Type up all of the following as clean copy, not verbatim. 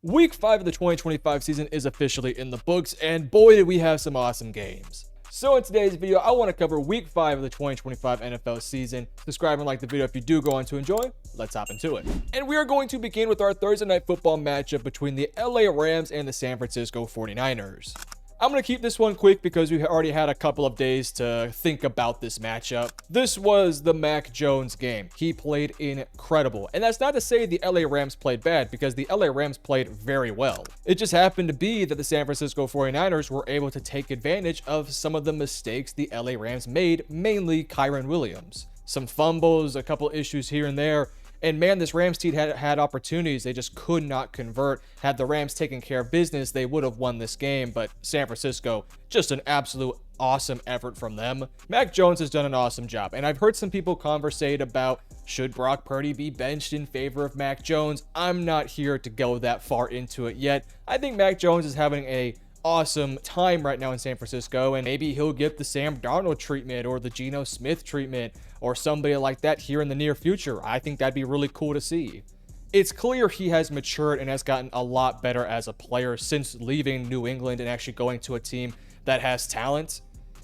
Week 5 of the 2025 season is officially in the books, and boy did we have some awesome games. So in today's video, I want to cover Week 5 of the 2025 NFL season. Subscribe and like the video if you do go on to enjoy. Let's hop into it. And we are going to begin with our Thursday night football matchup between the LA Rams and the San Francisco 49ers. I'm going to keep this one quick because we already had a couple of days to think about this matchup. This was the Mac Jones game. He played incredible. And that's not to say the LA Rams played bad, because the LA Rams played very well. It just happened to be that the San Francisco 49ers were able to take advantage of some of the mistakes the LA Rams made, mainly Kyren Williams. Some fumbles, a couple issues here and there. And man, this Rams team had opportunities. They just could not convert. Had the Rams taken care of business, they would have won this game. But San Francisco, just an absolute awesome effort from them. Mac Jones has done an awesome job. And I've heard some people conversate about, should Brock Purdy be benched in favor of Mac Jones? I'm not here to go that far into it yet. I think Mac Jones is having a awesome time right now in San Francisco, and maybe he'll get the Sam Darnold treatment or the Geno Smith treatment or somebody like that here in the near future. I think that'd be really cool to see. It's clear he has matured and has gotten a lot better as a player since leaving New England and actually going to a team that has talent.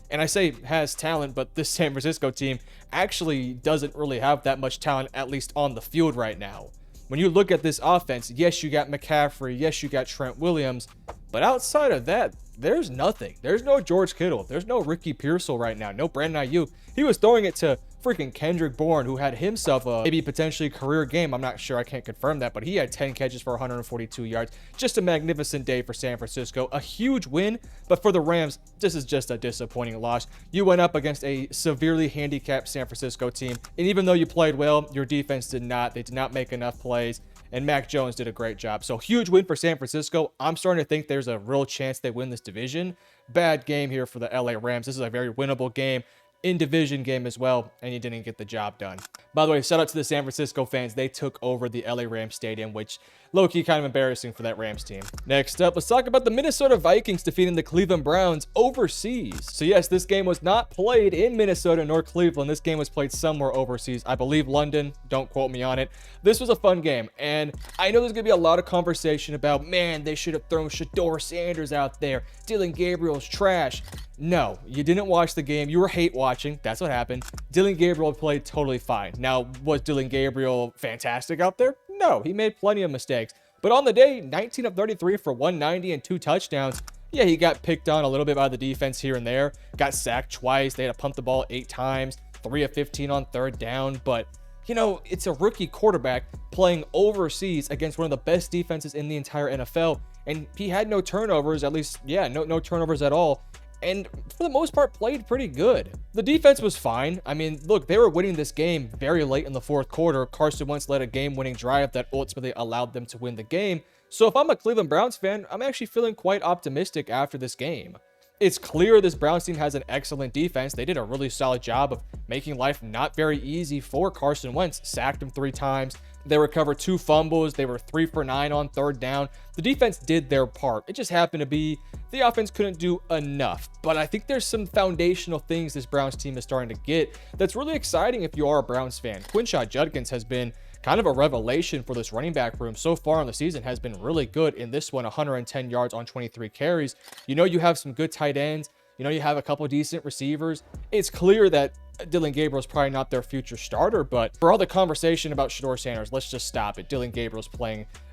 And I say has talent, but this San Francisco team actually doesn't really have that much talent, at least on the field right now. When you look at this offense, yes, you got McCaffrey, yes, you got Trent Williams, but outside of that, there's nothing. There's no George Kittle. There's no Ricky Pearsall right now. No Brandon Ayuk. He was throwing it to freaking Kendrick Bourne, who had himself a maybe potentially career game. I'm not sure. I can't confirm that, but he had 10 catches for 142 yards. Just a magnificent day for San Francisco. A huge win, but for the Rams, this is just a disappointing loss. You went up against a severely handicapped San Francisco team, and even though you played well, your defense did not. They did not make enough plays. And Mac Jones did a great job. So huge win for San Francisco. I'm starting to think there's a real chance they win this division. Bad game here for the LA Rams. This is a very winnable game. In division game as well, and you didn't get the job done. By the way, shout out to the San Francisco fans. They took over the LA Rams stadium, which low-key kind of embarrassing for that Rams team. Next up, let's talk about the Minnesota Vikings defeating the Cleveland Browns overseas. So yes, this game was not played in Minnesota nor Cleveland. This game was played somewhere overseas. I believe London. Don't quote me on it. This was a fun game, and I know there's going to be a lot of conversation about, man, they should have thrown Shedeur Sanders out there. Dylan Gabriel's trash. No, you didn't watch the game. You were hate watching. That's what happened. Dylan Gabriel played totally fine. Now, was Dylan Gabriel fantastic out there? No, he made plenty of mistakes. But on the day, 19 of 33 for 190 and 2 touchdowns. Yeah, he got picked on a little bit by the defense here and there. Got sacked twice. They had to pump the ball 8 times. 3 of 15 on third down. But, you know, it's a rookie quarterback playing overseas against one of the best defenses in the entire NFL. And he had no turnovers, at least, yeah, no turnovers at all. And for the most part, played pretty good. The defense was fine. I mean, look, they were winning this game very late in the fourth quarter. Carson Wentz led a game-winning drive that ultimately allowed them to win the game. So if I'm a Cleveland Browns fan, I'm actually feeling quite optimistic after this game. It's clear this Browns team has an excellent defense. They did a really solid job of making life not very easy for Carson Wentz. Sacked him 3 times. They recovered 2 fumbles. They were 3 for 9 on third down. The defense did their part. It just happened to be the offense couldn't do enough. But I think there's some foundational things this Browns team is starting to get that's really exciting if you are a Browns fan. Quinshon Judkins has been kind of a revelation for this running back room so far in the season. Has been really good in this one. 110 yards on 23 carries. You know, you have some good tight ends. You know, you have a couple decent receivers. It's clear that Dylan Gabriel's probably not their future starter, but for all the conversation about Shedeur Sanders, let's just stop it. Dylan Gabriel's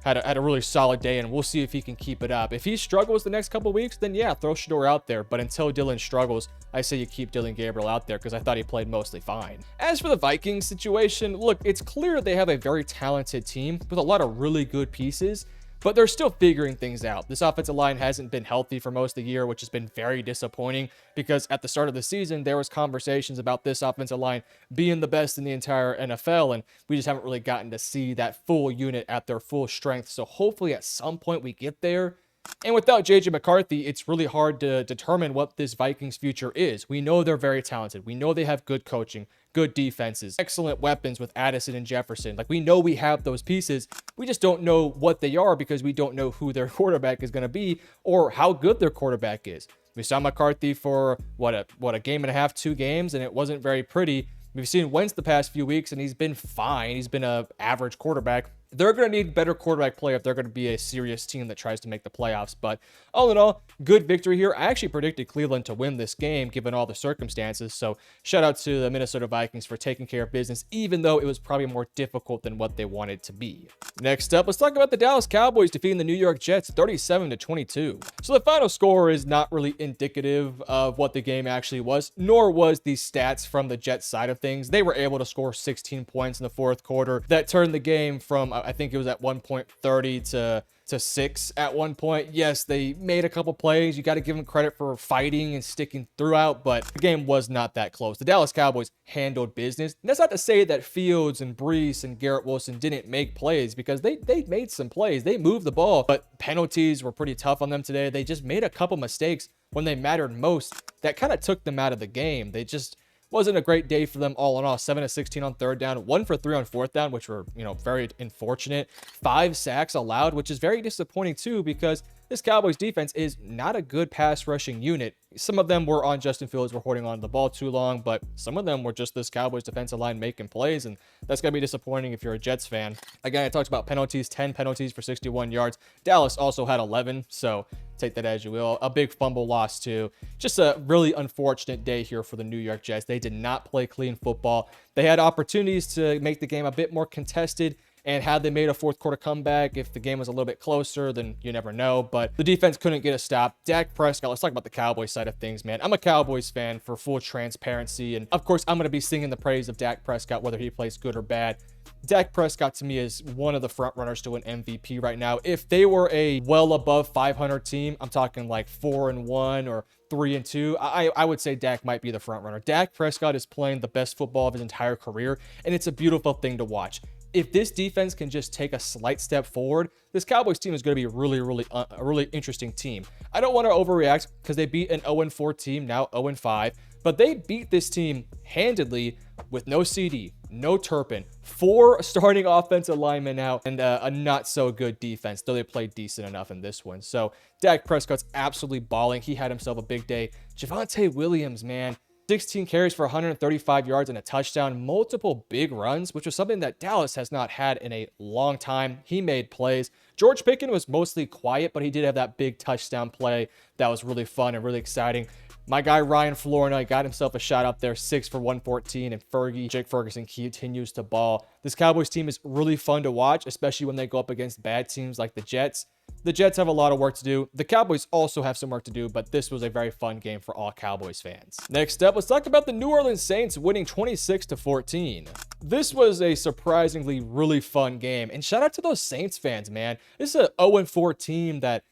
had a really solid day, and we'll see if he can keep it up. If he struggles the next couple weeks, then yeah, throw Shedeur out there. But until Dylan struggles, I say you keep Dylan Gabriel out there because I thought he played mostly fine. As for the Vikings situation, look, it's clear they have a very talented team with a lot of really good pieces, but they're still figuring things out. This offensive line hasn't been healthy for most of the year, which has been very disappointing because at the start of the season, there was conversations about this offensive line being the best in the entire NFL, and we just haven't really gotten to see that full unit at their full strength. So hopefully at some point we get there. And without JJ McCarthy, it's really hard to determine what this Vikings future is. We know they're very talented. We know they have good coaching, good defenses, excellent weapons with Addison and Jefferson. Like, we know we have those pieces. We just don't know what they are because we don't know who their quarterback is going to be or how good their quarterback is. We saw McCarthy for what a game and a half, 2 games, and it wasn't very pretty. We've seen Wentz the past few weeks, and he's been fine. He's been an average quarterback. they're going to need better quarterback play if they're going to be a serious team that tries to make the playoffs. But all in all, good victory here. I actually predicted Cleveland to win this game given all the circumstances. So shout out to the Minnesota Vikings for taking care of business, even though it was probably more difficult than what they wanted to be. Next up, let's talk about the Dallas Cowboys defeating the New York Jets 37-22. So the final score is not really indicative of what the game actually was, nor was the stats from the Jets side of things. They were able to score 16 points in the fourth quarter. That turned the game from, I think it was at one point 30 to 6 at one point. Yes, they made a couple plays. You got to give them credit for fighting and sticking throughout, but the game was not that close. The Dallas Cowboys handled business. And that's not to say that Fields and Brees and Garrett Wilson didn't make plays, because they made some plays. They moved the ball, but penalties were pretty tough on them today. They just made a couple mistakes when they mattered most. That kind of took them out of the game. They just wasn't a great day for them all in all. 7 of 16 on third down, 1 for 3 on fourth down, which were, very unfortunate. 5 sacks allowed, which is very disappointing too, because this Cowboys defense is not a good pass rushing unit. Some of them were on Justin Fields, were holding on to the ball too long, but some of them were just this Cowboys defensive line making plays, and that's going to be disappointing if you're a Jets fan. Again, I talked about penalties, 10 penalties for 61 yards. Dallas also had 11, so take that as you will. A big fumble loss too. Just a really unfortunate day here for the New York Jets. They did not play clean football. They had opportunities to make the game a bit more contested, and had they made a fourth quarter comeback, if the game was a little bit closer, then you never know. But the defense couldn't get a stop. Dak Prescott, let's talk about the Cowboys side of things, man. I'm a Cowboys fan for full transparency. And of course, I'm going to be singing the praise of Dak Prescott, whether he plays good or bad. Dak Prescott to me is one of the front runners to an MVP right now. If they were a well above 500 team, I'm talking like 4-1 or 3-2, I would say Dak might be the front runner. Dak Prescott is playing the best football of his entire career, and it's a beautiful thing to watch. If this defense can just take a slight step forward, this Cowboys team is going to be a really interesting team. I don't want to overreact because they beat an 0-4 team, now 0-5, but they beat this team handedly with no CD, no Turpin, 4 starting offensive linemen out, and a not so good defense, though they played decent enough in this one. So Dak Prescott's absolutely balling. He had himself a big day. Javonte Williams, man. 16 carries for 135 yards and a touchdown, multiple big runs, which was something that Dallas has not had in a long time. He made plays. George Pickens was mostly quiet, but he did have that big touchdown play that was really fun and really exciting. My guy Ryan Florina got himself a shot up there, 6 for 114, and Jake Ferguson continues to ball. This Cowboys team is really fun to watch, especially when they go up against bad teams like the Jets. The Jets have a lot of work to do. The Cowboys also have some work to do, but this was a very fun game for all Cowboys fans. Next up, let's talk about the New Orleans Saints winning 26-14. This was a surprisingly really fun game, and shout out to those Saints fans, man. This is an 0-4 team that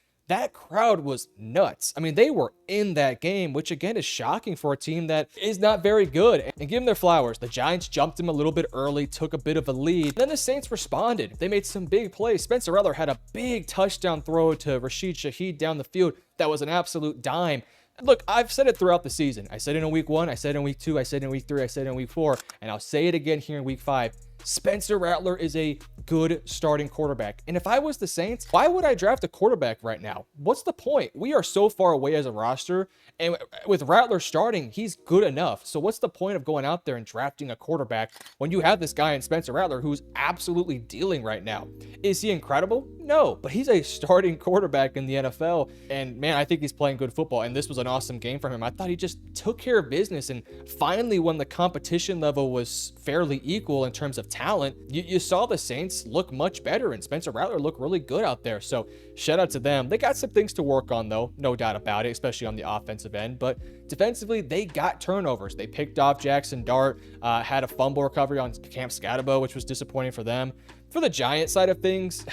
crowd was nuts. I mean, they were in that game, which again is shocking for a team that is not very good. And give them their flowers. The Giants jumped them a little bit early, took a bit of a lead. Then the Saints responded. They made some big plays. Spencer Rattler had a big touchdown throw to Rashid Shaheed down the field. That was an absolute dime. Look, I've said it throughout the season. I said it in week 1, I said it in week 2, I said it in week 3, I said it in week 4, and I'll say it again here in week 5. Spencer Rattler is a good starting quarterback. And if I was the Saints, why would I draft a quarterback right now? What's the point? We are so far away as a roster, and with Rattler starting, he's good enough. So what's the point of going out there and drafting a quarterback when you have this guy in Spencer Rattler who's absolutely dealing right now? Is he incredible? No, but he's a starting quarterback in the NFL, and man, I think he's playing good football, and this was an awesome game for him. I thought he just took care of business, and finally, when the competition level was fairly equal in terms of talent, you saw the Saints look much better, and Spencer Rattler looked really good out there. So shout out to them. They got some things to work on though, no doubt about it, especially on the offensive end, but defensively they got turnovers. They picked off Jackson Dart, had a fumble recovery on Cam Scatterbo, which was disappointing for them. For the Giant side of things,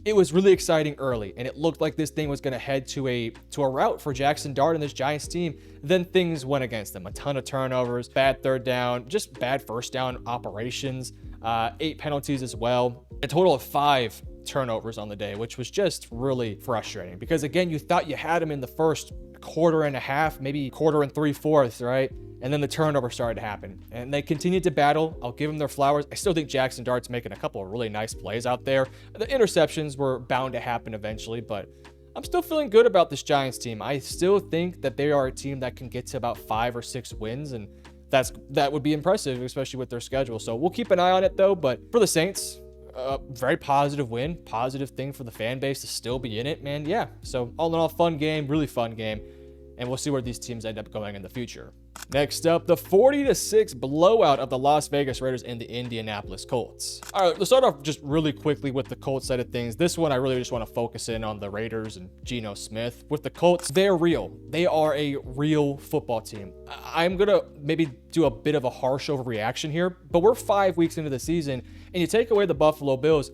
it was really exciting early, and it looked like this thing was going to head to a route for Jackson Dart and this Giants team. Then things went against them. A ton of turnovers, bad third down, just bad first down operations, 8 penalties as well. A total of 5 turnovers on the day, which was just really frustrating because, again, you thought you had him in the first quarter and a half, maybe quarter and 3/4, right? And then the turnover started to happen, and they continued to battle. I'll give them their flowers. I still think Jackson Dart's making a couple of really nice plays out there. The interceptions were bound to happen eventually, but I'm still feeling good about this Giants team. I still think that they are a team that can get to about 5 or 6 wins, and that would be impressive, especially with their schedule. So we'll keep an eye on it though. But for the Saints, a very positive win, positive thing for the fan base to still be in it, man. Yeah. So all in all, fun game, really fun game. And we'll see where these teams end up going in the future. Next up, the 40-6 blowout of the Las Vegas Raiders and the Indianapolis Colts. All right, let's start off just really quickly with the Colts side of things. This one, I really just want to focus in on the Raiders and Geno Smith. With the Colts, they're real. They are a real football team. I'm going to maybe do a bit of a harsh overreaction here, but we're 5 weeks into the season, and you take away the Buffalo Bills,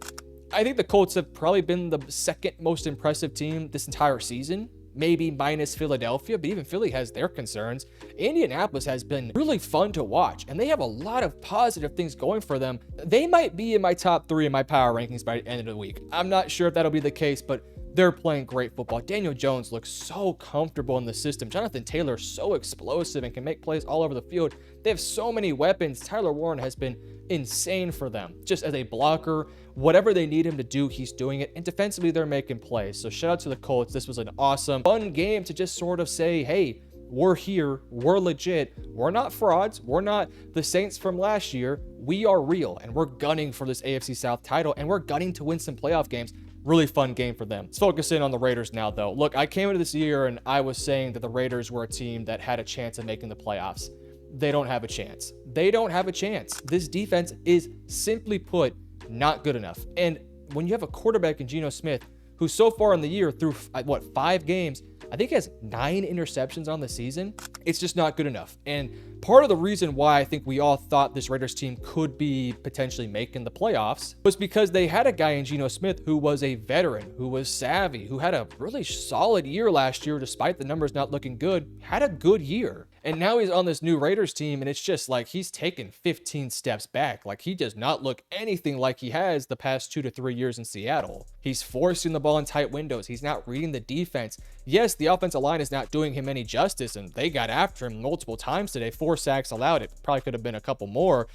I think the Colts have probably been the second most impressive team this entire season. Maybe minus Philadelphia, but even Philly has their concerns. Indianapolis has been really fun to watch, and they have a lot of positive things going for them. They might be in my top 3 in my power rankings by the end of the week. I'm not sure if that'll be the case, but they're playing great football. Daniel Jones looks so comfortable in the system. Jonathan Taylor so explosive and can make plays all over the field. They have so many weapons. Tyler Warren has been insane for them. Just as a blocker, whatever they need him to do, he's doing it. And defensively, they're making plays. So shout out to the Colts. This was an awesome, fun game to just sort of say, hey, we're here. We're legit. We're not frauds. We're not the Saints from last year. We are real, and we're gunning for this AFC South title, and we're gunning to win some playoff games. Really fun game for them. Let's focus in on the Raiders now, though. Look, I came into this year and I was saying that the Raiders were a team that had a chance of making the playoffs. They don't have a chance. They don't have a chance. This defense is, simply put, not good enough. And when you have a quarterback in Geno Smith, who so far in the year through, 5 games, I think he has 9 interceptions on the season, it's just not good enough. And part of the reason why I think we all thought this Raiders team could be potentially making the playoffs was because they had a guy in Geno Smith who was a veteran, who was savvy, who had a really solid year last year despite the numbers not looking good, had a good year. And now he's on this new Raiders team, and it's just like he's taken 15 steps back. Like, he does not look anything like he has the past 2 to 3 years in Seattle. He's forcing the ball in tight windows. He's not reading the defense. Yes, the offensive line is not doing him any justice, and they got after him multiple times today. 4 sacks allowed. It probably could have been a couple more,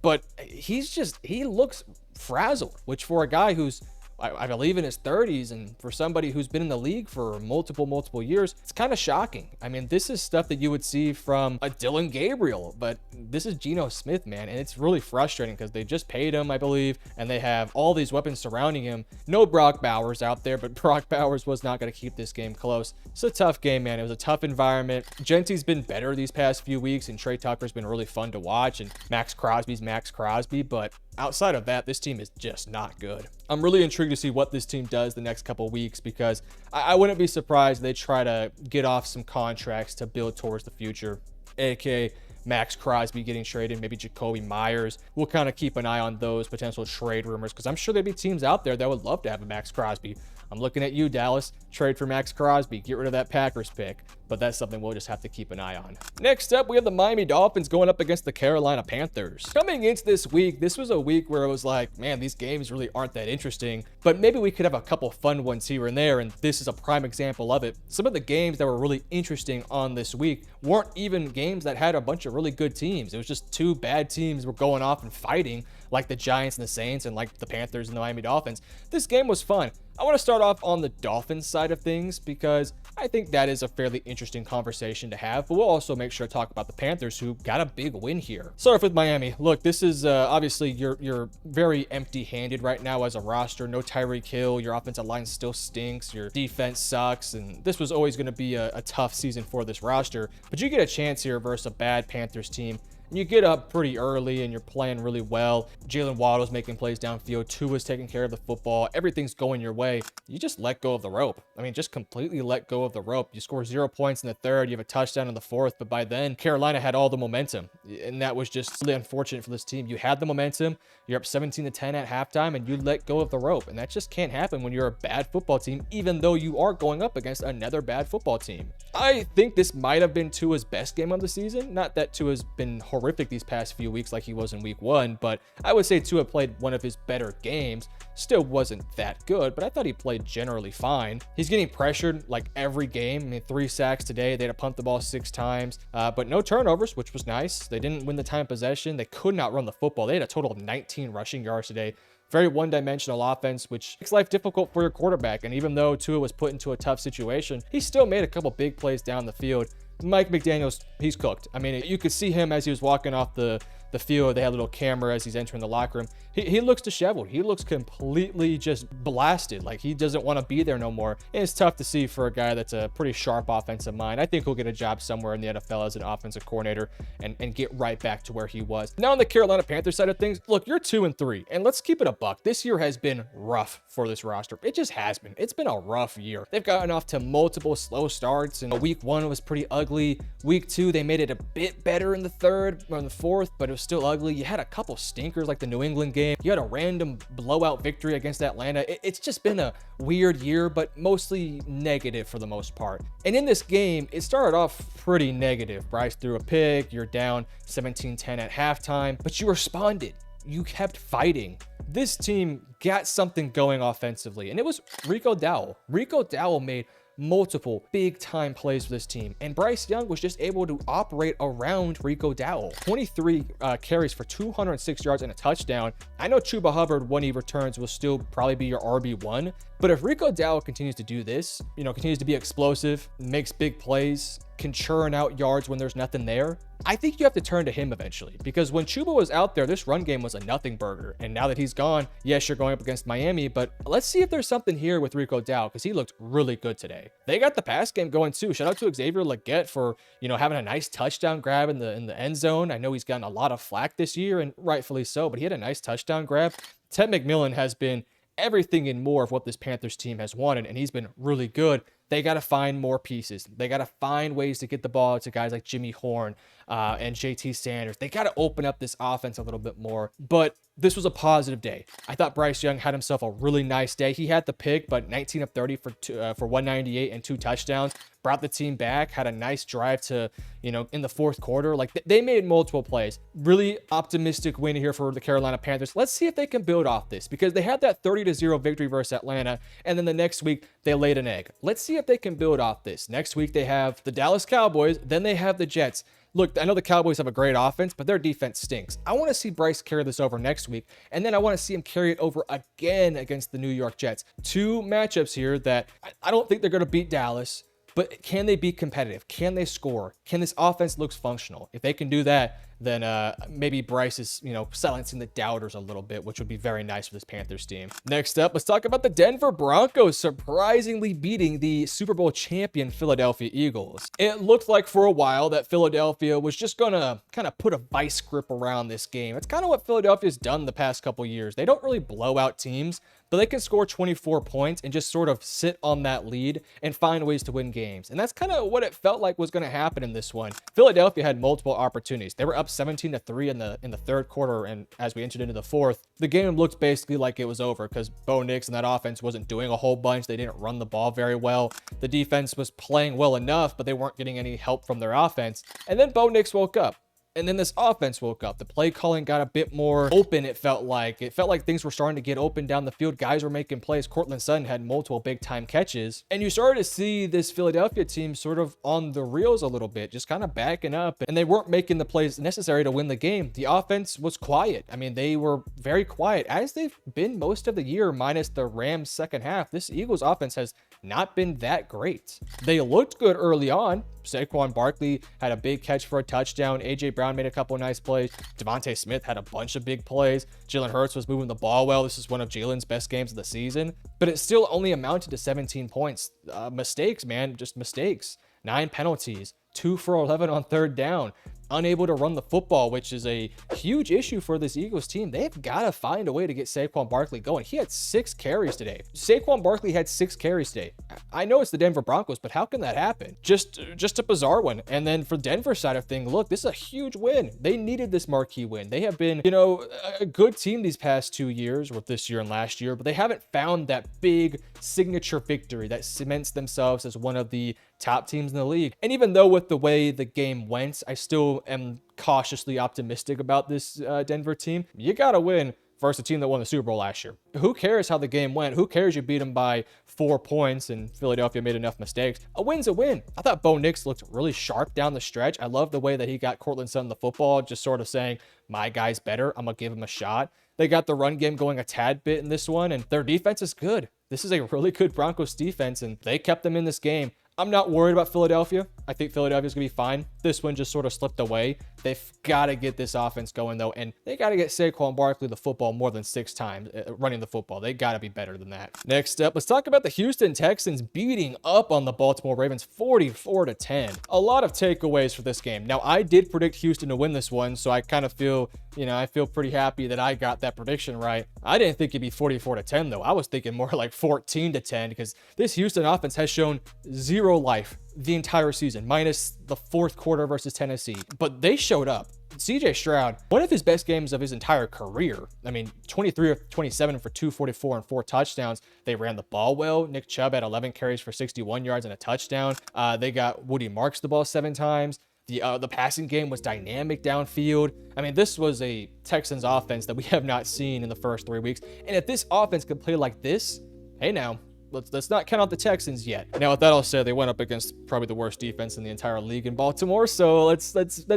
but he looks frazzled, which for a guy who's, I believe, in his 30s, and for somebody who's been in the league for multiple years, it's kind of shocking. I mean, this is stuff that you would see from a Dylan Gabriel, but this is Geno Smith, man, and it's really frustrating because they just paid him, I believe, and they have all these weapons surrounding him. No Brock Bowers out there, but Brock Bowers was not going to keep this game close. It's a tough game, man. It was a tough environment. Genty's been better these past few weeks, and Trey Tucker's been really fun to watch, and Max Crosby's Max Crosby, but outside of that, this team is just not good. I'm really intrigued to see what this team does the next couple weeks, because I wouldn't be surprised if they try to get off some contracts to build towards the future, aka Max Crosby getting traded, maybe Jacoby Myers. We'll kind of keep an eye on those potential trade rumors, because I'm sure there'd be teams out there that would love to have a Max Crosby. I'm looking at you, Dallas. Trade for Max Crosby. Get rid of that Packers pick. But that's something we'll just have to keep an eye on. Next up, we have the Miami Dolphins going up against the Carolina Panthers. Coming into this week, this was a week where it was like, man, these games really aren't that interesting, but maybe we could have a couple fun ones here and there, and this is a prime example of it. Some of the games that were really interesting on this week weren't even games that had a bunch of really good teams. It was just 2 bad teams were going off and fighting, like the Giants and the Saints, and like the Panthers and the Miami Dolphins. This game was fun. I want to start off on the Dolphins side of things, because I think that is a fairly interesting conversation to have, but we'll also make sure to talk about the Panthers, who got a big win here. Start off with Miami. Look, this is obviously you're very empty-handed right now as a roster. No Tyreek Hill. Your offensive line still stinks. Your defense sucks, and this was always going to be a tough season for this roster. But you get a chance here versus a bad Panthers team. And you get up pretty early and you're playing really well. Jalen Waddle's making plays downfield. Tua's taking care of the football. Everything's going your way. You just let go of the rope. I mean, just completely let go of the rope. You score 0 points in the third. You have a touchdown in the fourth. But by then, Carolina had all the momentum. And that was just really unfortunate for this team. You had the momentum. You're up 17-10 at halftime, and you let go of the rope. And that just can't happen when you're a bad football team, even though you are going up against another bad football team. I think this might have been Tua's best game of the season. Not that Tua's been horrific these past few weeks like he was in week 1, but I would say Tua played one of his better games. Still wasn't that good, but I thought he played generally fine. He's getting pressured like every game. I mean, 3 sacks today. They had to punt the ball 6 times, but no turnovers, which was nice. They didn't win the time of possession. They could not run the football. They had a total of 19 rushing yards today. Very one-dimensional offense, which makes life difficult for your quarterback. And even though Tua was put into a tough situation, he still made a couple big plays down the field. Mike McDaniels, he's cooked. I mean, you could see him as he was walking off the the field. They had a little camera as he's entering the locker room. He looks disheveled. He looks completely just blasted, like he doesn't want to be there no more. And it's tough to see for a guy that's a pretty sharp offensive mind. I think he'll get a job somewhere in the NFL as an offensive coordinator and get right back to where he was. Now on the Carolina Panthers side of things, look, you're 2-3, and let's keep it a buck. This year has been rough for this roster. It just has been. It's been a rough year. They've gotten off to multiple slow starts, and week 1 was pretty ugly. Week 2, they made it a bit better in the 3rd or in the 4th, but it was still ugly. You had a couple stinkers like the New England game. You had a random blowout victory against Atlanta. It's just been a weird year, but mostly negative for the most part. And in this game, it started off pretty negative. Bryce threw a pick. You're down 17-10 at halftime, but you responded. You kept fighting. This team got something going offensively, and it was Rico Dowdle. Rico Dowdle made multiple big time plays for this team, and Bryce Young was just able to operate around Rico Dowdle. 23 carries for 206 yards and a touchdown. I know Chuba Hubbard, when he returns, will still probably be your RB1, but if Rico Dowdle continues to do this, continues to be explosive, makes big plays, can churn out yards when there's nothing there, I think you have to turn to him eventually, because when Chuba was out there, this run game was a nothing burger. And now that he's gone, yes, you're going up against Miami, but let's see if there's something here with Rico Dowdle, because he looked really good today. They got the pass game going too. Shout out to Xavier Legette for, having a nice touchdown grab in the end zone. I know he's gotten a lot of flack this year, and rightfully so, but he had a nice touchdown grab. Ted McMillan has been everything and more of what this Panthers team has wanted, and he's been really good. They got to find more pieces. They got to find ways to get the ball to guys like Jimmy Horn and JT Sanders. They got to open up this offense a little bit more. But this was a positive day. I thought Bryce Young had himself a really nice day. He had the pick, but 19 of 30 for 198 and 2 touchdowns. Brought the team back, had a nice drive to, in the 4th quarter. Like, they made multiple plays. Really optimistic win here for the Carolina Panthers. Let's see if they can build off this, because they had that 30-0 victory versus Atlanta, and then the next week they laid an egg. Let's see if they can build off this. Next week they have the Dallas Cowboys, then they have the Jets. Look, I know the Cowboys have a great offense, but their defense stinks. I want to see Bryce carry this over next week, and then I want to see him carry it over again against the New York Jets. 2 matchups here that I don't think they're going to beat Dallas, but can they be competitive? Can they score? Can this offense look functional? If they can do that, then maybe Bryce is, silencing the doubters a little bit, which would be very nice for this Panthers team. Next up, let's talk about the Denver Broncos surprisingly beating the Super Bowl champion Philadelphia Eagles. It looked like for a while that Philadelphia was just gonna kind of put a vice grip around this game. It's kind of what Philadelphia's done the past couple years. They don't really blow out teams, but they can score 24 points and just sort of sit on that lead and find ways to win games. And that's kind of what it felt like was going to happen in this one. Philadelphia had multiple opportunities. They were up 17-3 in the 3rd quarter, and as we entered into the 4th, the game looked basically like it was over because Bo Nix and that offense wasn't doing a whole bunch. They didn't run the ball very well. The defense was playing well enough, but they weren't getting any help from their offense. And then Bo Nix woke up. And then this offense woke up. The play calling got a bit more open, it felt like. It felt like things were starting to get open down the field. Guys were making plays. Cortland Sutton had multiple big-time catches. And you started to see this Philadelphia team sort of on the reels a little bit, just kind of backing up. And they weren't making the plays necessary to win the game. The offense was quiet. I mean, they were very quiet, as they've been most of the year, minus the Rams' second half. This Eagles offense has not been that great. They looked good early on. Saquon Barkley had a big catch for a touchdown. A.J. Brown made a couple of nice plays. Devontae Smith had a bunch of big plays. Jalen Hurts was moving the ball well. This is one of Jalen's best games of the season, but it still only amounted to 17 points. Mistakes, man, just mistakes. 9 penalties, 2 for 11 on 3rd down. Unable to run the football, which is a huge issue for this Eagles team. They've got to find a way to get Saquon Barkley going. He had 6 carries today. Saquon Barkley had 6 carries today. I know it's the Denver Broncos, but how can that happen? Just a bizarre one. And then for Denver's side of things, look, this is a huge win. They needed this marquee win. They have been, a good team these past 2 years, or this year and last year, but they haven't found that big signature victory that cements themselves as one of the top teams in the league. And even though with the way the game went, I still am cautiously optimistic about this Denver team. You gotta win versus a team that won the Super Bowl last year. Who cares how the game went? Who cares you beat them by 4 points and Philadelphia made enough mistakes? A win's a win. I thought Bo Nix looked really sharp down the stretch. I love the way that he got Cortland Sutton the football, just sort of saying, my guy's better. I'm gonna give him a shot. They got the run game going a tad bit in this one, and their defense is good. This is a really good Broncos defense, and they kept them in this game. I'm not worried about Philadelphia. I think Philadelphia's going to be fine. This one just sort of slipped away. They've got to get this offense going, though, and they got to get Saquon Barkley the football more than 6 times running the football. They got to be better than that. Next up, let's talk about the Houston Texans beating up on the Baltimore Ravens 44-10. A lot of takeaways for this game. Now, I did predict Houston to win this one, so I kind of feel, I feel pretty happy that I got that prediction right. I didn't think it'd be 44-10, though. I was thinking more like 14-10 because this Houston offense has shown zero life the entire season, minus the 4th quarter versus Tennessee. But they showed up. CJ Stroud, one of his best games of his entire career. I mean, 23 of 27 for 244 and 4 touchdowns. They ran the ball well. Nick Chubb had 11 carries for 61 yards and a touchdown. They got Woody Marks the ball 7 times. The passing game was dynamic downfield. I mean, this was a Texans offense that we have not seen in the first 3 weeks. And if this offense could play like this, hey now, let's not count out the Texans yet. Now, with that all said, they went up against probably the worst defense in the entire league in Baltimore. So let's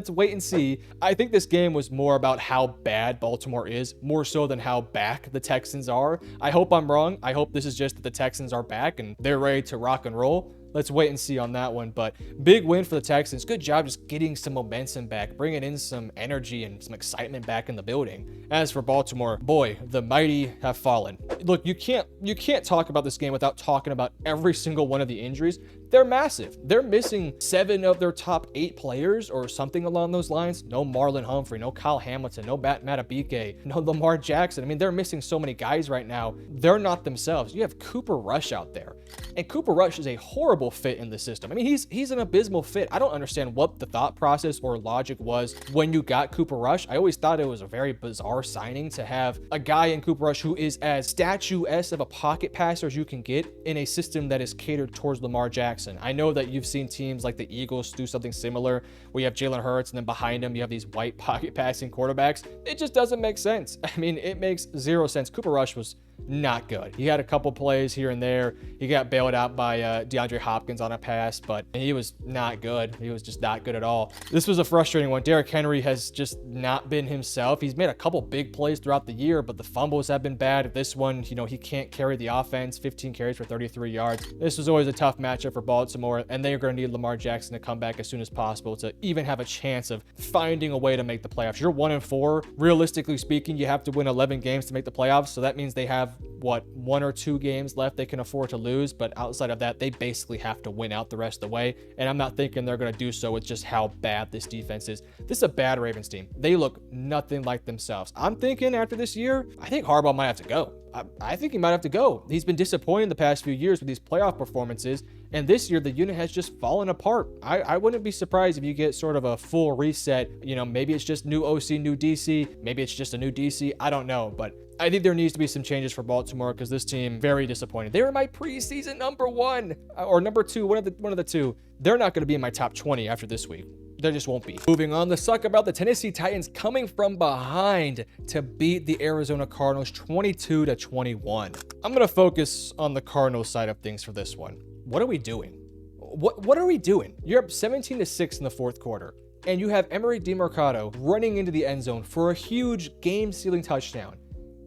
wait and see. I think this game was more about how bad Baltimore is, more so than how back the Texans are. I hope I'm wrong. I hope this is just that the Texans are back and they're ready to rock and roll. Let's wait and see on that one. But big win for the Texans. Good job just getting some momentum back, bringing in some energy and some excitement back in the building. As for Baltimore, boy, the mighty have fallen. Look, you can't talk about this game without talking about every single one of the injuries. They're massive. They're missing 7 of their top 8 players or something along those lines. No Marlon Humphrey, no Kyle Hamilton, no Matt Matabike, no Lamar Jackson. I mean, they're missing so many guys right now. They're not themselves. You have Cooper Rush out there. And Cooper Rush is a horrible fit in the system. I mean, he's an abysmal fit. I don't understand what the thought process or logic was when you got Cooper Rush. I always thought it was a very bizarre signing to have a guy in Cooper Rush who is as statuesque of a pocket passer as you can get in a system that is catered towards Lamar Jackson. I know that you've seen teams like the Eagles do something similar. We have Jalen Hurts, and then behind him, you have these white pocket passing quarterbacks. It just doesn't make sense. I mean, it makes zero sense. Cooper Rush was not good. He had a couple plays here and there. He got bailed out by DeAndre Hopkins on a pass, but he was not good. He was just not good at all. This was a frustrating one. Derrick Henry has just not been himself. He's made a couple big plays throughout the year, but the fumbles have been bad. This one, he can't carry the offense. 15 carries for 33 yards. This was always a tough matchup for Baltimore, and they are going to need Lamar Jackson to come back as soon as possible to even have a chance of finding a way to make the playoffs. You're 1-4. Realistically speaking, you have to win 11 games to make the playoffs, so that means they have 1 or 2 games left they can afford to lose, but outside of that, they basically have to win out the rest of the way, and I'm not thinking they're going to do so with just how bad this defense is. This is a bad Ravens team. They look nothing like themselves. I'm thinking after this year, I think Harbaugh might have to go. I think he might have to go. He's been disappointed the past few years with these playoff performances, and this year the unit has just fallen apart. I wouldn't be surprised if you get sort of a full reset. Maybe it's just new OC, new DC. Maybe it's just a new DC. I don't know, but I think there needs to be some changes for Baltimore because this team very disappointed. They were my preseason number 1 or number 2, one of the two. They're not going to be in my top 20 after this week. There just won't be. Moving on, let's talk about the Tennessee Titans coming from behind to beat the Arizona Cardinals 22-21. I'm going to focus on the Cardinals side of things for this one. What are we doing? What are we doing? You're up 17-6 in the 4th quarter, and you have Emery DeMarcado running into the end zone for a huge game-sealing touchdown.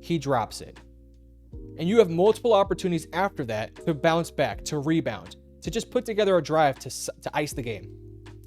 He drops it. And you have multiple opportunities after that to bounce back, to rebound, to just put together a drive to ice the game.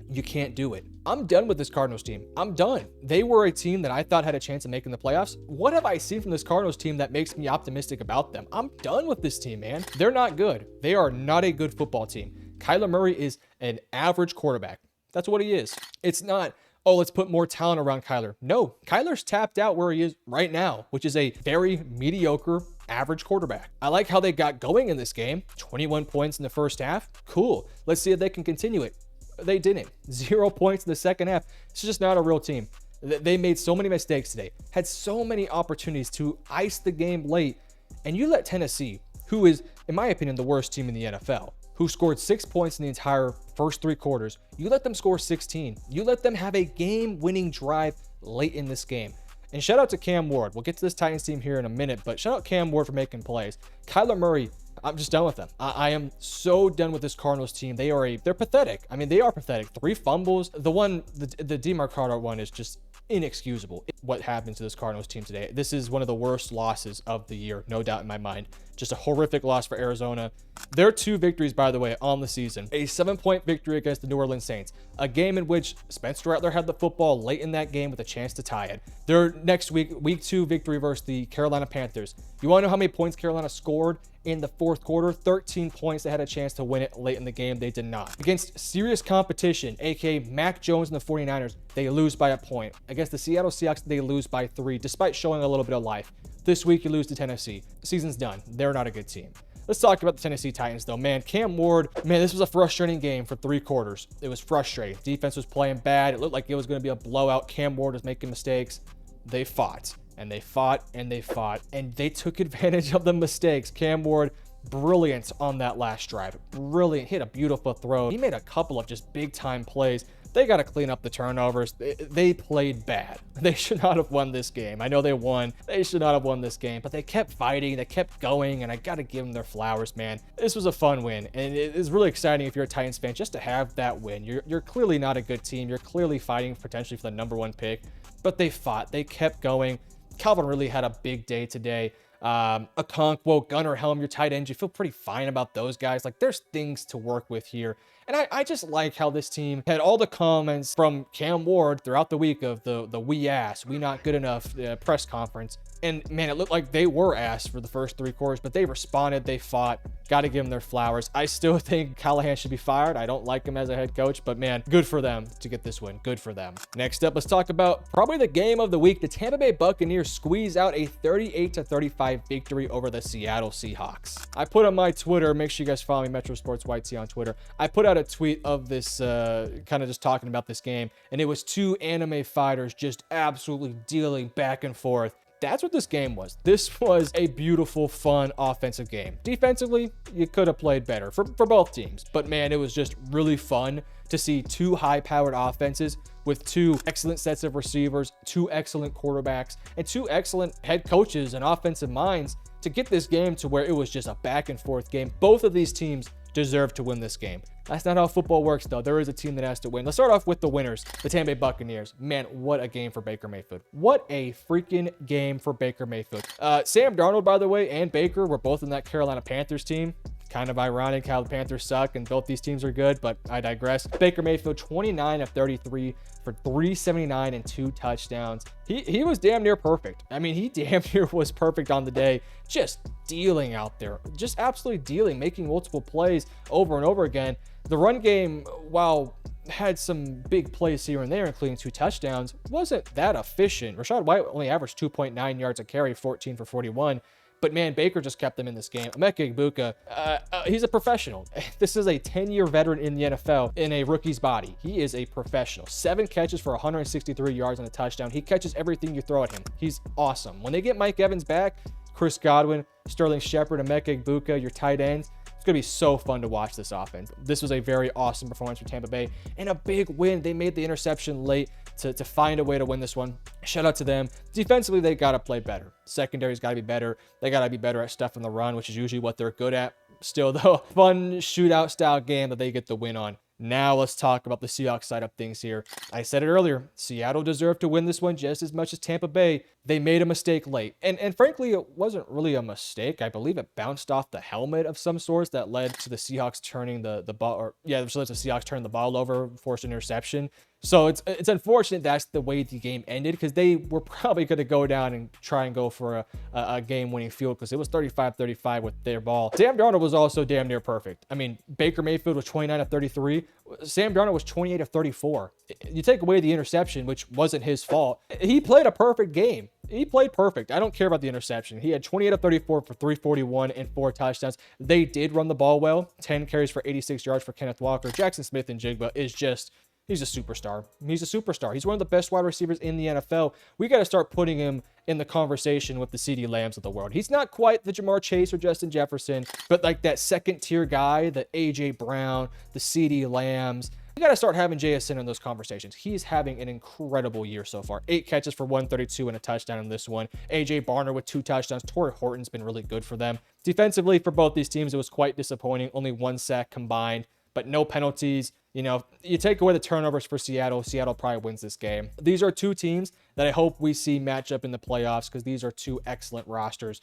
You can't do it. I'm done with this Cardinals team. I'm done. They were a team that I thought had a chance of making the playoffs. What have I seen from this Cardinals team that makes me optimistic about them? I'm done with this team, man. They're not good. They are not a good football team. Kyler Murray is an average quarterback. That's what he is. It's not, oh, let's put more talent around Kyler. No, Kyler's tapped out where he is right now, which is a very mediocre average quarterback. I like how they got going in this game. 21 points in the first half. Cool. Let's see if they can continue it. They didn't. 0 points in the second half. It's just not a real team. They made so many mistakes today, had so many opportunities to ice the game late, and you let Tennessee, who is, in my opinion, the worst team in the NFL, who scored 6 points in the entire first 3 quarters, you let them score 16. You let them have a game-winning drive late in this game. And shout out to Cam Ward. We'll get to this Titans team here in a minute, but shout out Cam Ward for making plays. Kyler Murray I'm just done with them. I am so done with this Cardinals team. They're pathetic. I mean, they are pathetic. 3 fumbles. The DeMarcado one is just inexcusable. What happened to this Cardinals team today? This is one of the worst losses of the year, no doubt in my mind. Just a horrific loss for Arizona. Their 2 victories, by the way, on the season. A 7-point victory against the New Orleans Saints. A game in which Spencer Rattler had the football late in that game with a chance to tie it. Their next week 2 victory versus the Carolina Panthers. You want to know how many points Carolina scored in the 4th quarter? 13 points. They had a chance to win it late in the game. They did not. Against serious competition, aka Mac Jones and the 49ers, they lose by a point. Against the Seattle Seahawks, they lose by 3, despite showing a little bit of life. This week, you lose to Tennessee. The season's done. They're not a good team. Let's talk about the Tennessee Titans, though. Man, Cam Ward, this was a frustrating game for 3 quarters. It was frustrating. Defense was playing bad. It looked like it was going to be a blowout. Cam Ward was making mistakes. They fought, and they fought, and they fought, and they took advantage of the mistakes. Cam Ward, brilliant on that last drive. Brilliant. Hit a beautiful throw. He made a couple of just big-time plays. They got to clean up the turnovers. They played bad. They should not have won this game. I know they won. They should not have won this game, but they kept fighting. They kept going, and I got to give them their flowers, man. This was a fun win, and it is really exciting if you're a Titans fan just to have that win. You're clearly not a good team. You're clearly fighting potentially for the #1 pick, but they fought. They kept going. Calvin really had a big day today. Okonkwo, Gunnar Helm, your tight ends, you feel pretty fine about those guys. Like, there's things to work with here. And I just like how this team had all the comments from Cam Ward throughout the week of the we ass, we not good enough press conference. And man, it looked like they were asked for the first 3 quarters, but they responded, they fought. Got to give them their flowers. I still think Callahan should be fired. I don't like him as a head coach, but man, good for them to get this win. Good for them. Next up, let's talk about probably the game of the week. The Tampa Bay Buccaneers squeeze out a 38-35 victory over the Seattle Seahawks. I put on my Twitter, make sure you guys follow me, MetroSports YT on Twitter. I put out a tweet of this, kind of just talking about this game, and it was 2 anime fighters just absolutely dealing back and forth. That's what this game was. This was a beautiful, fun offensive game. Defensively, you could have played better for both teams. But man, it was just really fun to see 2 high-powered offenses with 2 excellent sets of receivers, 2 excellent quarterbacks, and 2 excellent head coaches and offensive minds to get this game to where it was just a back-and-forth game. Both of these teams deserve to win this game. That's not how football works, though. There is a team that has to win. Let's start off with the winners, the Tampa Bay Buccaneers. Man, what a game for Baker Mayfield. What a freaking game for Baker Mayfield. Sam Darnold, by the way, and Baker were both in that Carolina Panthers team. Kind of ironic how the Panthers suck and both these teams are good, but I digress. Baker Mayfield, 29 of 33 for 379 and 2 touchdowns. He was damn near perfect. I mean, he damn near was perfect on the day. Just dealing out there. Just absolutely dealing, making multiple plays over and over again. The run game, while had some big plays here and there, including 2 touchdowns, wasn't that efficient. Rachaad White only averaged 2.9 yards a carry, 14 for 41. But man, Baker just kept them in this game. Emeka Egbuka, he's a professional. This is a 10-year veteran in the NFL in a rookie's body. He is a professional. 7 catches for 163 yards and a touchdown. He catches everything you throw at him. He's awesome. When they get Mike Evans back, Chris Godwin, Sterling Shepard, Emeka Egbuka, your tight ends, it's going to be so fun to watch this offense. This was a very awesome performance for Tampa Bay and a big win. They made the interception late to find a way to win this one. Shout out to them. Defensively, they got to play better. Secondary's got to be better. They got to be better at stuff in the run, which is usually what they're good at. Still, though, fun shootout style game that they get the win on. Now let's talk about the Seahawks side of things here. I said it earlier, Seattle deserved to win this one just as much as Tampa Bay. They made a mistake late. And frankly, it wasn't really a mistake. I believe it bounced off the helmet of some sorts that led to the Seahawks turning the ball, or yeah, which led to the Seahawks turning the ball over, forced an interception. So it's unfortunate that's the way the game ended, because they were probably going to go down and try and go for a game-winning field, because it was 35-35 with their ball. Sam Darnold was also damn near perfect. I mean, Baker Mayfield was 29 of 33. Sam Darnold was 28 of 34. You take away the interception, which wasn't his fault. He played a perfect game. He played perfect. I don't care about the interception. He had 28 of 34 for 341 and 4 touchdowns. They did run the ball well. 10 carries for 86 yards for Kenneth Walker. Jackson Smith-Njigba is just... he's a superstar. He's a superstar. He's one of the best wide receivers in the NFL. We got to start putting him in the conversation with the CeeDee Lambs of the world. He's not quite the Jamar Chase or Justin Jefferson, but like that second tier guy, the AJ Brown, the CeeDee Lambs, You got to start having JSN in those conversations. He's having an incredible year so far. 8 catches for 132 and a touchdown in this one. AJ Barner with 2 touchdowns. Torrey Horton's been really good for them. Defensively, for both these teams, it was quite disappointing. Only 1 sack combined, but no penalties. You know, you take away the turnovers for Seattle, Seattle probably wins this game. These are 2 teams that I hope we see match up in the playoffs because these are 2 excellent rosters.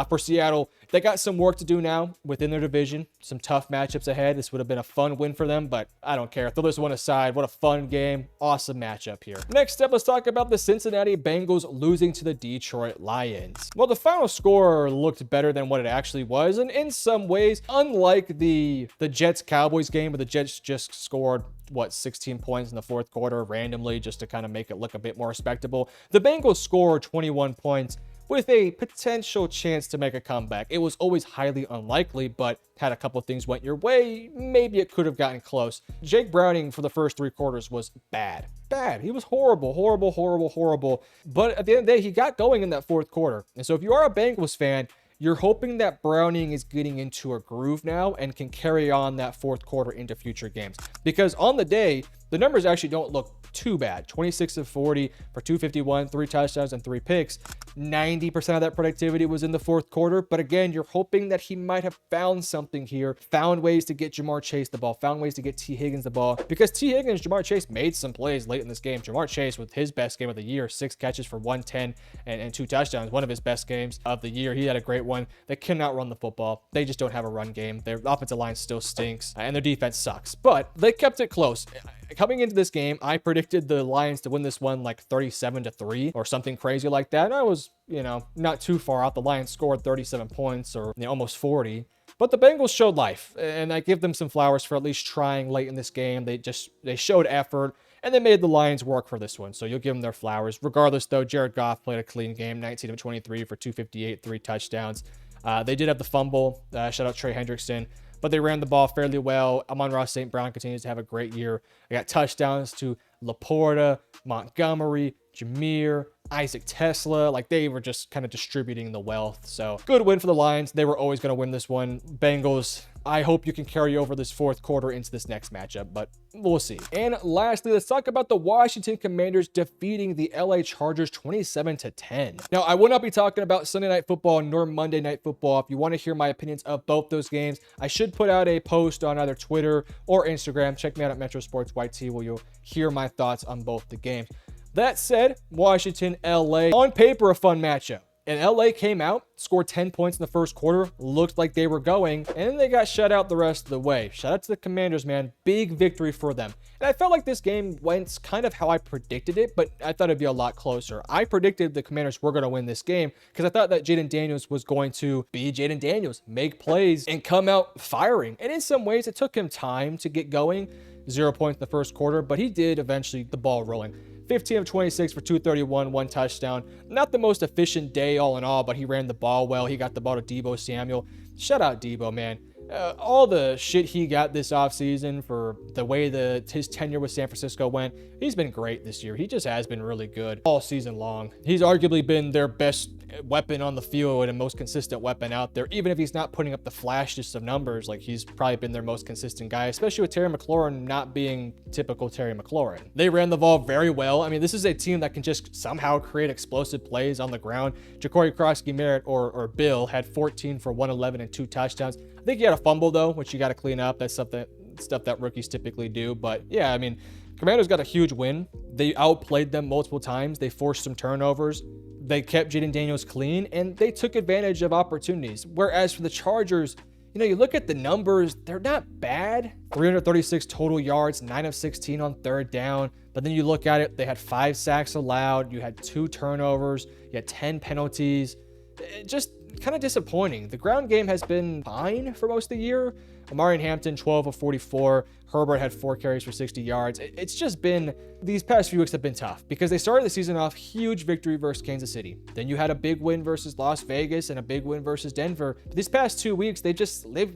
For Seattle, they got some work to do now within their division. Some tough matchups ahead. This would have been a fun win for them, but I don't care. Throw this one aside. What a fun game. Awesome matchup here. Next up, let's talk about the Cincinnati Bengals losing to the Detroit Lions. Well, the final score looked better than what it actually was, and in some ways, unlike the Jets-Cowboys game where the Jets just scored 16 points in the fourth quarter randomly just to kind of make it look a bit more respectable, the Bengals scored 21 points with a potential chance to make a comeback. It was always highly unlikely, but had a couple of things went your way, maybe it could have gotten close. Jake Browning for the first 3 quarters was bad. He was horrible. But at the end of the day, he got going in that fourth quarter. And so if you are a Bengals fan, you're hoping that Browning is getting into a groove now and can carry on that fourth quarter into future games. Because on the day, the numbers actually don't look too bad. 26 of 40 for 251, 3 touchdowns and 3 picks. 90% of that productivity was in the fourth quarter. But again, you're hoping that he might have found something here, found ways to get Jamar Chase the ball, found ways to get T. Higgins the ball. Because T. Higgins, Jamar Chase made some plays late in this game. Jamar Chase with his best game of the year, 6 catches for 110 and 2 touchdowns. One of his best games of the year. He had a great one. They cannot run the football. They just don't have a run game. Their offensive line still stinks and their defense sucks. But they kept it close. Coming into this game, I predicted the Lions to win this one like 37-3 or something crazy like that. And I was, not too far out. The Lions scored 37 points or almost 40. But the Bengals showed life, and I give them some flowers for at least trying late in this game. They showed effort, and they made the Lions work for this one. So you'll give them their flowers. Regardless, though, Jared Goff played a clean game, 19 of 23 for 258, 3 touchdowns. They did have the fumble. Shout out Trey Hendrickson. But they ran the ball fairly well. Amon-Ra St. Brown continues to have a great year. I got touchdowns to Laporta, Montgomery, Jameer, Isaac Tesla. Like, they were just kind of distributing the wealth. So good win for the Lions. They were always going to win this one. Bengals, I hope you can carry over this fourth quarter into this next matchup, but we'll see. And lastly, let's talk about the Washington Commanders defeating the LA Chargers 27-10. Now, I will not be talking about Sunday Night Football nor Monday Night Football. If you want to hear my opinions of both those games, I should put out a post on either Twitter or Instagram. Check me out at MetroSports YT where you'll hear my thoughts on both the games. That said, Washington, LA, on paper, a fun matchup. And LA came out, scored 10 points in the first quarter, looked like they were going, and then they got shut out the rest of the way. Shout out to the Commanders, man. Big victory for them. And I felt like this game went kind of how I predicted it, but I thought it'd be a lot closer. I predicted the Commanders were going to win this game because I thought that Jaden Daniels was going to be Jaden Daniels, make plays, and come out firing. And in some ways, it took him time to get going. 0 points in the first quarter, but he did eventually the ball rolling. 15 of 26 for 231, 1 touchdown. Not the most efficient day all in all, but he ran the ball well. He got the ball to Deebo Samuel. Shout out Deebo, man. All the shit he got this offseason for the way his tenure with San Francisco went, he's been great this year. He just has been really good all season long. He's arguably been their best weapon on the field and most consistent weapon out there. Even if he's not putting up the flashiest of numbers, like he's probably been their most consistent guy, especially with Terry McLaurin not being typical Terry McLaurin. They ran the ball very well. I mean, this is a team that can just somehow create explosive plays on the ground. Ja'Cory Krosky-Merritt or Bill had 14 for 111 and 2 touchdowns. I think he had a fumble though, which you got to clean up. That's stuff that rookies typically do. But yeah, I mean, Commanders got a huge win. They outplayed them multiple times. They forced some turnovers. They kept Jaden Daniels clean, and they took advantage of opportunities. Whereas for the Chargers, you look at the numbers, they're not bad. 336 total yards, 9 of 16 on third down. But then you look at it, they had 5 sacks allowed. You had 2 turnovers. You had 10 penalties. Just kind of disappointing. The ground game has been fine for most of the year. Amari Hampton, 12 of 44. Herbert had 4 carries for 60 yards. It's just been, these past few weeks have been tough because they started the season off huge victory versus Kansas City. Then you had a big win versus Las Vegas and a big win versus Denver. But these past 2 weeks, they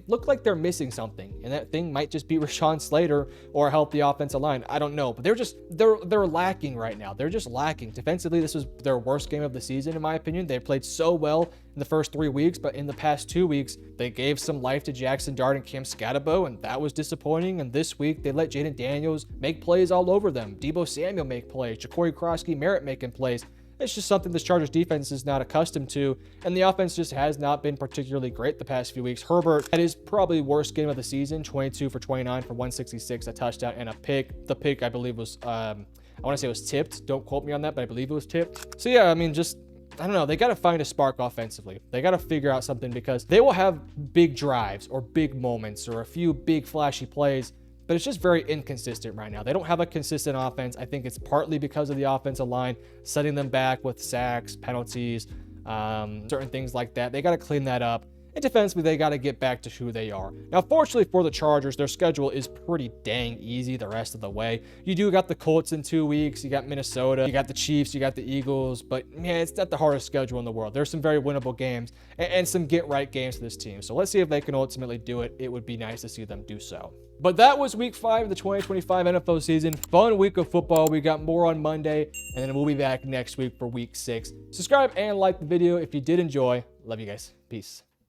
look like they're missing something. And that thing might just be Rashawn Slater or a healthy offensive line. I don't know. But they're lacking right now. They're just lacking. Defensively, this was their worst game of the season, in my opinion. They played so well in the first 3 weeks, but in the past 2 weeks, they gave some life to Jackson Dart and Cam Scatabo, and that was disappointing. And this week, they let Jaden Daniels make plays all over them. Debo Samuel make plays. Ja'Cory Krosky Merritt making plays. It's just something this Chargers defense is not accustomed to, and the offense just has not been particularly great the past few weeks. Herbert had his probably worst game of the season, 22 for 29 for 166, a touchdown, and a pick. The pick, I believe, was, I want to say it was tipped. Don't quote me on that, but I believe it was tipped. So yeah, I mean, just, I don't know. They got to find a spark offensively. They got to figure out something because they will have big drives or big moments or a few big flashy plays, but it's just very inconsistent right now. They don't have a consistent offense. I think it's partly because of the offensive line setting them back with sacks, penalties, certain things like that. They got to clean that up. And defensively, they got to get back to who they are. Now, fortunately for the Chargers, their schedule is pretty dang easy the rest of the way. You do got the Colts in 2 weeks. You got Minnesota. You got the Chiefs. You got the Eagles. But, man, it's not the hardest schedule in the world. There's some very winnable games and some get-right games for this team. So let's see if they can ultimately do it. It would be nice to see them do so. But that was week 5 of the 2025 NFL season. Fun week of football. We got more on Monday, and then we'll be back next week for week 6. Subscribe and like the video if you did enjoy. Love you guys. Peace.